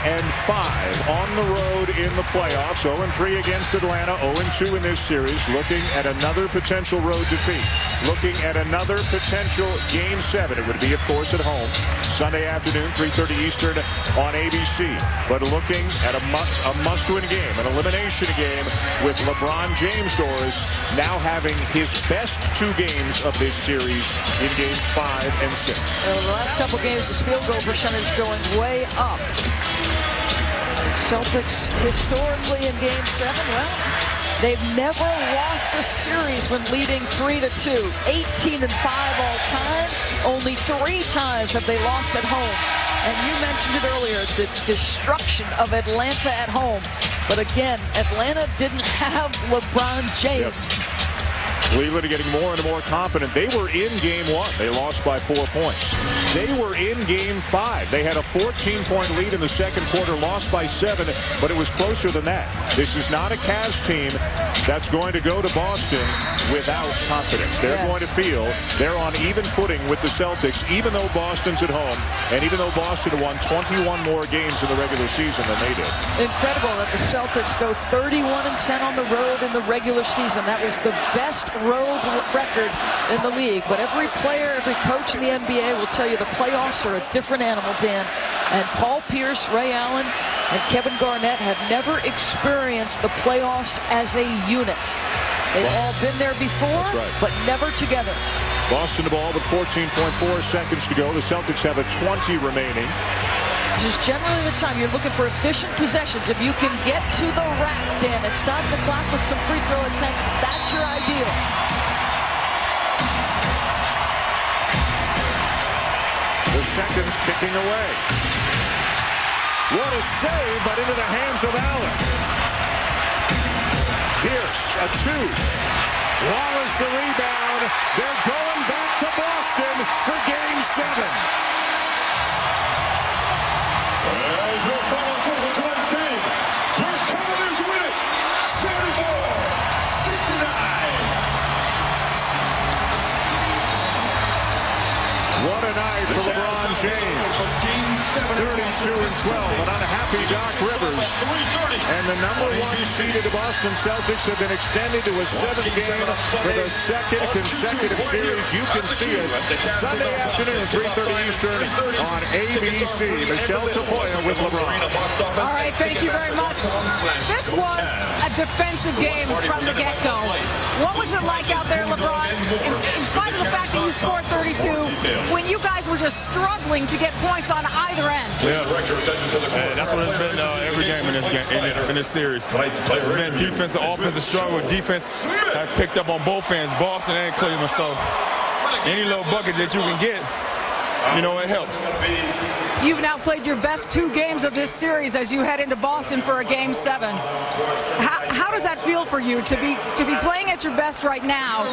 on the road in the playoffs. 0-3 against Atlanta. 0-2 in this series. Looking at another potential road defeat. Looking at another potential Game 7. It would be, of course, at home. Sunday afternoon, 3:30 Eastern on ABC. But looking at a must-win game, an elimination game with LeBron James, Doris, now having his best 2 games of this series in Games 5 and 6. The last couple games, his field goal percentage going way up. Celtics historically in Game 7, well, they've never lost a series when leading 3-2. 18-5 all time. Only 3 times have they lost at home. And you mentioned it earlier, the destruction of Atlanta at home. But again, Atlanta didn't have LeBron James. Yep. Cleveland getting more and more confident. They were in Game 1. They lost by 4 points. They were in Game 5. They had a 14-point lead in the second quarter, lost by 7, but it was closer than that. This is not a Cavs team that's going to go to Boston without confidence. They're going to feel they're on even footing with the Celtics, even though Boston's at home, and even though Boston won 21 more games in the regular season than they did. Incredible that the Celtics go 31-10 on the road in the regular season. That was the best road record in the league. But every player, every coach in the NBA will tell you the playoffs are a different animal, Dan. And Paul Pierce, Ray Allen, and Kevin Garnett have never experienced the playoffs as a unit. They've all been there before, but never together. Boston the ball with 14.4 seconds to go. The Celtics have a 20 remaining. This is generally the time you're looking for efficient possessions. If you can get to the rack, Dan, and stop the clock with some free throw attempts, that's your ideal. The seconds ticking away. What a save, but into the hands of Allen. Pierce, a 2. Wallace the rebound. They're going back to Boston for Game 7. As your final score for tonight's game, your Cavaliers win it, 74-69. What a night for LeBron James. 32-12, an unhappy Doc Rivers. And the #1 seeded Boston Celtics have been extended to a 7th game for the 2nd consecutive series. You can see it Sunday afternoon, 3:30 Eastern on ABC. Michelle Tafoya with LeBron. All right, thank you very much. This was a defensive game from the get-go. What was it like out there, LeBron? In spite of the fact that you scored 32, when you guys were just struggling to get points on either end. Yeah, that's what it's been every game in this series. It's been defensive, offensive struggle. Defense has picked up on both ends, Boston and Cleveland. So any little bucket that you can get, you know, it helps. You've now played your best 2 games of this series as you head into Boston for a Game 7. How does that feel for you to be playing at your best right now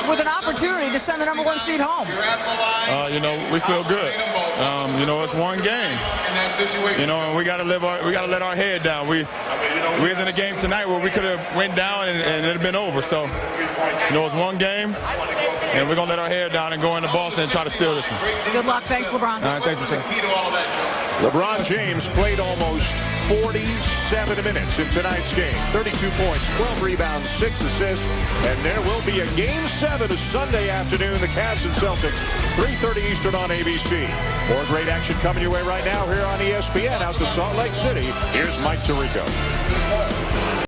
with an opportunity to send the #1 seed home? You know, we feel good. You know, it's one game. You know, and we got to let our head down. We was in a game tonight where we could have went down and it'd have been over. So, you know, it's one game, and we're gonna let our head down and go into Boston and try to steal this one. Good luck. Thanks, LeBron. All right, thanks, Michelle. LeBron James played almost 47 minutes in tonight's game. 32 points, 12 rebounds, 6 assists, and there will be a Game 7 Sunday afternoon. The Cavs and Celtics, 3:30 Eastern on ABC. More great action coming your way right now here on ESPN out to Salt Lake City. Here's Mike Tirico.